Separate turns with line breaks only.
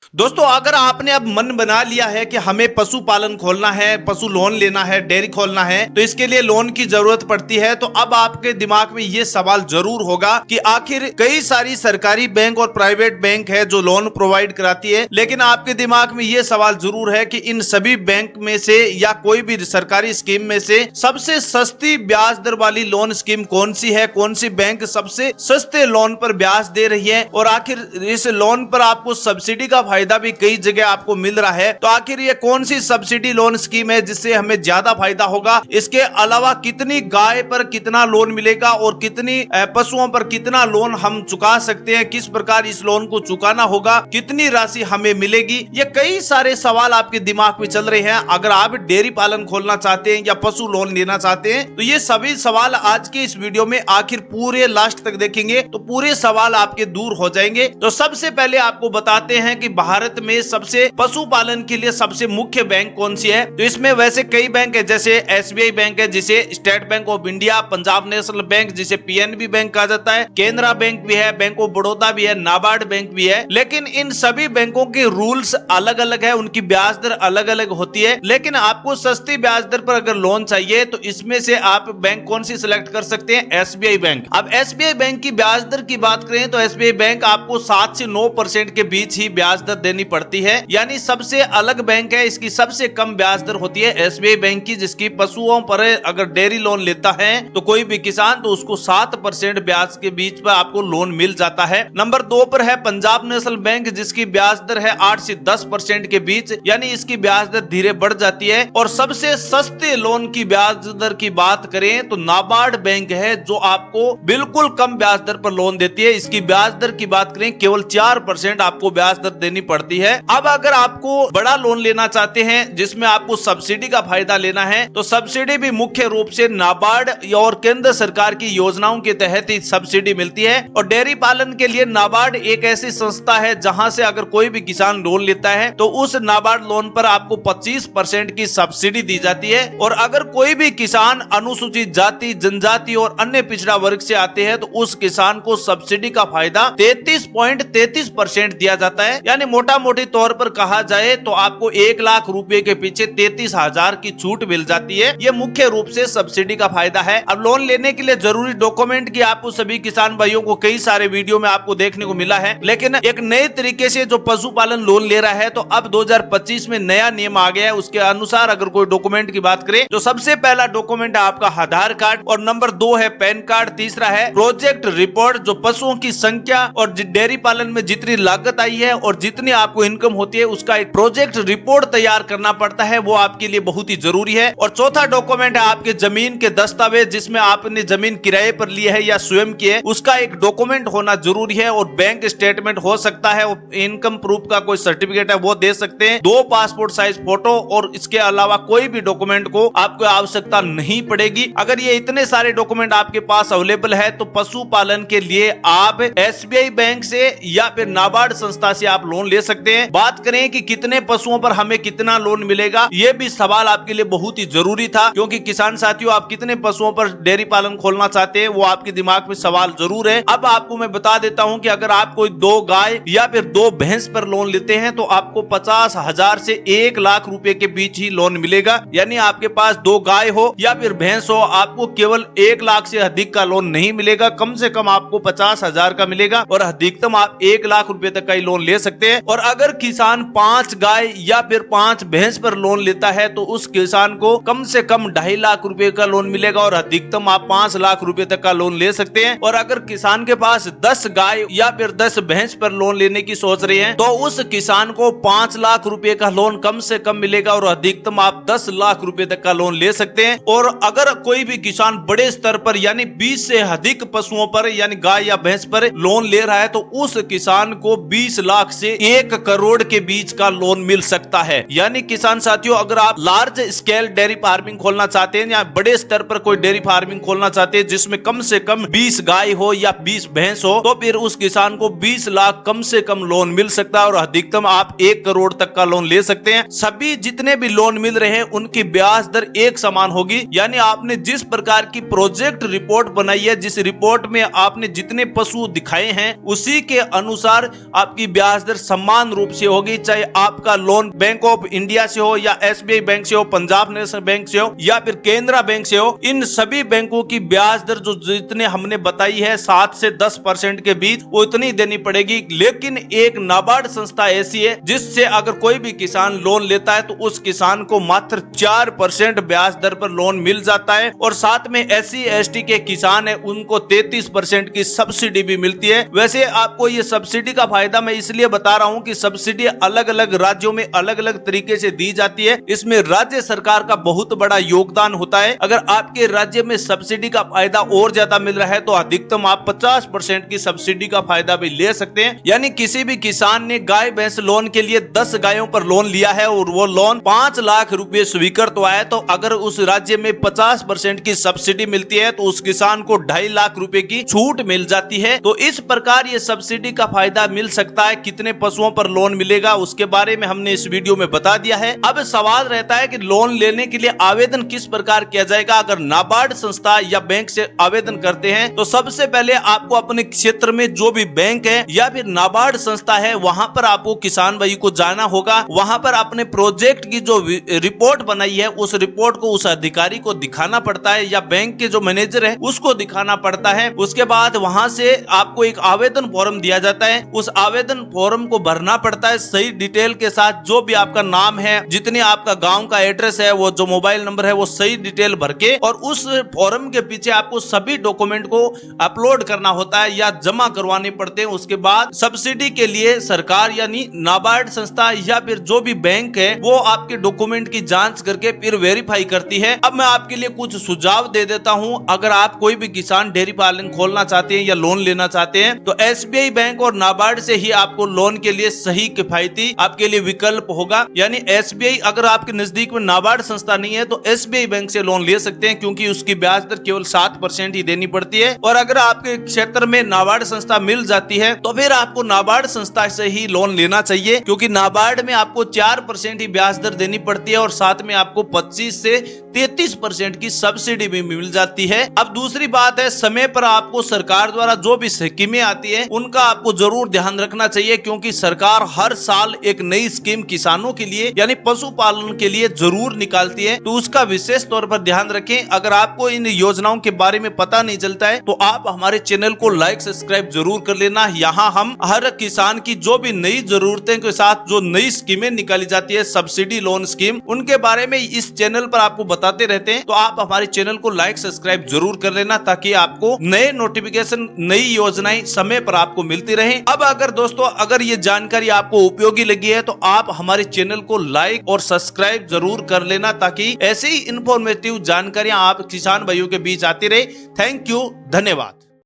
दोस्तों, अगर आपने अब मन बना लिया है कि हमें पशुपालन खोलना है, पशु लोन लेना है, डेयरी खोलना है, तो इसके लिए लोन की जरूरत पड़ती है, तो अब आपके दिमाग में ये सवाल जरूर होगा कि आखिर कई सारी सरकारी बैंक और प्राइवेट बैंक है जो लोन प्रोवाइड कराती है, लेकिन आपके दिमाग में ये सवाल जरूर है कि इन सभी बैंक में से या कोई भी सरकारी स्कीम में से सबसे सस्ती ब्याज दर वाली लोन स्कीम कौन सी है, कौन सी बैंक सबसे सस्ते लोन पर ब्याज दे रही है, और आखिर इस लोन पर आपको सब्सिडी का फायदा भी कई जगह आपको मिल रहा है। तो आखिर ये कौन सी सब्सिडी लोन स्कीम है जिससे हमें ज्यादा फायदा होगा, इसके अलावा कितनी गाय पर कितना लोन मिलेगा और कितनी पशुओं पर कितना लोन हम चुका सकते हैं, किस प्रकार इस लोन को चुकाना होगा, कितनी राशि हमें मिलेगी, ये कई सारे सवाल आपके दिमाग में चल रहे हैं। अगर आप डेयरी पालन खोलना चाहते हैं या पशु लोन लेना चाहते हैं तो ये सभी सवाल आज के इस वीडियो में आखिर पूरे लास्ट तक देखेंगे तो पूरे सवाल आपके दूर हो जाएंगे। तो सबसे पहले आपको बताते हैं कि भारत में सबसे पशुपालन के लिए सबसे मुख्य बैंक कौन सी है। तो इसमें वैसे कई बैंक है, जैसे एसबीआई बैंक है जिसे state bank of India, Punjab national bank जिसे पीएनबी बैंक कहा जाता है, केनरा बैंक भी है, बैंक ऑफ बड़ौदा भी है, नाबार्ड बैंक भी है। लेकिन इन सभी बैंकों के रूल्स अलग अलग है, उनकी ब्याज दर अलग अलग होती है। लेकिन आपको सस्ती ब्याज दर पर अगर लोन चाहिए तो इसमें से आप बैंक कौन सी सिलेक्ट कर सकते हैं? SBI bank. अब एसबीआई बैंक की ब्याज दर की बात करें तो एसबीआई बैंक आपको 7 से 9% के बीच ही ब्याज दर देनी पड़ती है, यानी सबसे अलग बैंक है, इसकी सबसे कम ब्याज दर होती है एसबीआई बैंक की, जिसकी पशुओं पर अगर डेयरी लोन लेता है तो कोई भी किसान तो उसको 7% ब्याज के बीच पर आपको लोन मिल जाता है। नंबर 2 पर है पंजाब नेशनल बैंक, जिसकी ब्याज दर है 8 से 10% के बीच, यानी इसकी ब्याज दर धीरे बढ़ जाती है। और सबसे सस्ते लोन की ब्याज दर की बात करें तो नाबार्ड बैंक है जो आपको बिल्कुल कम ब्याज दर पर लोन देती है, इसकी ब्याज दर की बात करें केवल 4% आपको ब्याज दर देनी पड़ती है। अब अगर आपको बड़ा लोन लेना चाहते हैं जिसमें आपको सब्सिडी का फायदा लेना है तो सब्सिडी भी मुख्य रूप से नाबार्ड और केंद्र सरकार की योजनाओं के तहत ही सब्सिडी मिलती है। और डेयरी पालन के लिए नाबार्ड एक ऐसी संस्था है जहां से अगर कोई भी किसान लोन लेता है तो उस नाबार्ड लोन पर आपको 25% की सब्सिडी दी जाती है। और अगर कोई भी किसान अनुसूचित जाति, जनजाति और अन्य पिछड़ा वर्ग से आते हैं तो उस किसान को सब्सिडी का फायदा 33.33% दिया जाता है, यानी मोटा मोटी तौर पर कहा जाए तो आपको 1 लाख रुपए के पीछे 33,000 की छूट मिल जाती है। ये मुख्य रूप से सब्सिडी का फायदा है। अब लोन लेने के लिए जरूरी डॉक्यूमेंट की आपको सभी किसान भाइयों को कई सारे वीडियो में आपको देखने को मिला है, लेकिन एक नए तरीके से जो पशुपालन लोन ले रहा है तो अब 2025 में नया नियम आ गया है, उसके अनुसार अगर कोई डॉक्यूमेंट की बात करें तो सबसे पहला डॉक्यूमेंट है आपका आधार कार्ड, और नंबर 2 है पैन कार्ड, तीसरा है प्रोजेक्ट रिपोर्ट जो पशुओं की संख्या और डेयरी पालन में जितनी लागत आई है और जितनी आपको इनकम होती है उसका एक प्रोजेक्ट रिपोर्ट तैयार करना पड़ता है, वो आपके लिए बहुत ही जरूरी है। और चौथा डॉक्यूमेंट है आपके जमीन के दस्तावेज, जिसमें आपने जमीन किराए पर ली है या स्वयं की है, उसका एक डॉक्यूमेंट होना जरूरी है। और बैंक स्टेटमेंट हो सकता है, इनकम प्रूफ का कोई सर्टिफिकेट है वो दे सकते हैं, 2 पासपोर्ट साइज फोटो, और इसके अलावा कोई भी डॉक्यूमेंट को आपको आवश्यकता नहीं पड़ेगी। अगर ये इतने सारे डॉक्यूमेंट आपके पास अवेलेबल है तो पशुपालन के लिए आप एसबीआई बैंक से या फिर नाबार्ड संस्था से आप लोन ले सकते हैं। बात करें कि कितने पशुओं पर हमें कितना लोन मिलेगा, यह भी सवाल आपके लिए बहुत ही जरूरी था, क्योंकि किसान साथियों आप कितने पशुओं पर डेयरी पालन खोलना चाहते हैं वो आपके दिमाग में सवाल जरूर है। अब आपको मैं बता देता हूं कि अगर आप कोई 2 गाय या फिर 2 भैंस पर लोन लेते हैं तो आपको 50,000 से 1 लाख रुपए के बीच ही लोन मिलेगा, यानी आपके पास 2 गाय हो या फिर भैंस हो आपको केवल 1 लाख से अधिक का लोन नहीं मिलेगा, कम से कम आपको 50,000 का मिलेगा और अधिकतम आप 1 लाख रुपए तक का ही लोन ले सकते हैं। और अगर किसान 5 गाय या फिर 5 भैंस पर लोन लेता है तो उस किसान को कम से कम 2.5 लाख रुपए का लोन मिलेगा और अधिकतम आप 5 लाख रुपए तक का लोन ले सकते हैं। और अगर किसान के पास 10 गाय या फिर 10 भैंस पर लोन लेने की सोच रहे हैं तो उस किसान को 5 लाख रुपए का लोन कम से कम मिलेगा और अधिकतम आप 10 लाख रुपए तक का लोन ले सकते हैं। और अगर कोई भी किसान बड़े स्तर पर यानी 20 से अधिक पशुओं पर यानी गाय या भैंस पर लोन ले रहा है तो उस किसान को 20 लाख से 1 करोड़ के बीच का लोन मिल सकता है। यानी किसान साथियों अगर आप लार्ज स्केल डेयरी फार्मिंग खोलना चाहते हैं या बड़े स्तर पर कोई डेयरी फार्मिंग खोलना चाहते हैं जिसमें कम से कम 20 गाय हो या 20 भैंस हो तो फिर उस किसान को 20 लाख कम से कम लोन मिल सकता है और अधिकतम आप 1 करोड़ तक का लोन ले सकते हैं। सभी जितने भी लोन मिल रहे हैं उनकी ब्याज दर एक समान होगी, यानी आपने जिस प्रकार की प्रोजेक्ट रिपोर्ट बनाई है, जिस रिपोर्ट में आपने जितने पशु दिखाए हैं उसी के अनुसार आपकी ब्याज दर समान रूप से होगी, चाहे आपका लोन बैंक ऑफ इंडिया से हो या SBI बैंक से हो, पंजाब नेशनल बैंक से हो या फिर केनरा बैंक से हो। इन सभी बैंकों की ब्याज दर जो जितने हमने बताई है 7 से 10% के बीच, वो इतनी देनी पड़ेगी। लेकिन एक नाबार्ड संस्था ऐसी है जिससे अगर कोई भी किसान लोन लेता है तो उस किसान को मात्र 4% ब्याज दर पर लोन मिल जाता है, और साथ में SC ST के किसान है उनको 33% की सब्सिडी भी मिलती है। वैसे आपको ये सब्सिडी का फायदा मैं इसलिए बता रहा हूँ कि सब्सिडी अलग अलग राज्यों में अलग अलग तरीके से दी जाती है, इसमें राज्य सरकार का बहुत बड़ा योगदान होता है। अगर आपके राज्य में सब्सिडी का फायदा और ज्यादा मिल रहा है तो अधिकतम आप 50% की सब्सिडी का फायदा भी ले सकते हैं। यानी किसी भी किसान ने गाय भैंस लोन के लिए 10 गायों पर लोन लिया है और वो लोन 5 लाख रुपए स्वीकृत हुआ है, तो अगर उस राज्य में 50% की सब्सिडी मिलती है तो उस किसान को 2.5 लाख रुपए की छूट मिल जाती है। तो इस प्रकार ये सब्सिडी का फायदा मिल सकता है। कितने पशुओं पर लोन मिलेगा उसके बारे में हमने इस वीडियो में बता दिया है। अब सवाल रहता है कि लोन लेने के लिए आवेदन किस प्रकार किया जाएगा। अगर नाबार्ड संस्था या बैंक से आवेदन करते हैं तो सबसे पहले आपको अपने क्षेत्र में जो भी बैंक है या फिर नाबार्ड संस्था है वहां पर आपको किसान भाई को जाना होगा। वहां पर अपने प्रोजेक्ट की जो रिपोर्ट बनाई है उस रिपोर्ट को उस अधिकारी को दिखाना पड़ता है या बैंक के जो मैनेजर है उसको दिखाना पड़ता है। उसके बाद वहां से आपको एक आवेदन फॉर्म दिया जाता है, उस आवेदन फॉर्म को भरना पड़ता है सही डिटेल के साथ। जो भी आपका नाम है, जितने आपका गांव का एड्रेस है, वो जो मोबाइल नंबर है, वो सही डिटेल भर के और उस फॉर्म के पीछे आपको सभी डॉक्यूमेंट को अपलोड करना होता है या जमा करवाने पड़ते हैं। उसके बाद सब्सिडी के लिए सरकार यानी नाबार्ड संस्था या फिर जो भी बैंक है वो आपके डॉक्यूमेंट की जांच करके फिर वेरीफाई करती है। अब मैं आपके लिए कुछ सुझाव दे देता हूं। अगर आप कोई भी किसान डेयरी पालन खोलना चाहते हैं या लोन लेना चाहते हैं तो SBI बैंक और नाबार्ड से ही आपको लोन के लिए सही किफायती आपके लिए विकल्प होगा। यानी SBI, अगर आपके नजदीक में नाबार्ड संस्था नहीं है तो SBI बैंक से लोन ले सकते हैं क्योंकि उसकी ब्याज दर केवल 7% ही देनी पड़ती है। और अगर आपके क्षेत्र में नाबार्ड संस्था मिल जाती है तो फिर आपको नाबार्ड संस्था से ही लोन लेना चाहिए क्योंकि नाबार्ड में आपको 4% ही ब्याज दर देनी पड़ती है और साथ में आपको 25 से 33% की सब्सिडी भी मिल जाती है। अब दूसरी बात है, समय पर आपको सरकार द्वारा जो भी स्कीमें आती है उनका आपको जरूर ध्यान रखना चाहिए क्योंकि सरकार हर साल एक नई स्कीम किसानों के लिए यानी पशुपालन के लिए जरूर निकालती है, तो उसका विशेष तौर पर ध्यान रखें। अगर आपको इन योजनाओं के बारे में पता नहीं चलता है तो आप हमारे चैनल को लाइक सब्सक्राइब जरूर कर लेना। यहाँ हम हर किसान की जो भी नई जरूरतें के साथ जो नई स्कीमें निकाली जाती है, सब्सिडी लोन स्कीम, उनके बारे में इस चैनल पर आपको बताते रहते हैं। तो आप हमारे चैनल को लाइक सब्सक्राइब जरूर कर लेना ताकि आपको नए नोटिफिकेशन, नई योजनाएं समय पर आपको मिलती रहे। अब अगर दोस्तों अगर ये जानकारी आपको उपयोगी लगी है तो आप हमारे चैनल को लाइक और सब्सक्राइब जरूर कर लेना ताकि ऐसे ही इंफॉर्मेटिव जानकारियां आप किसान भाइयों के बीच आती रहे। थैंक यू, धन्यवाद।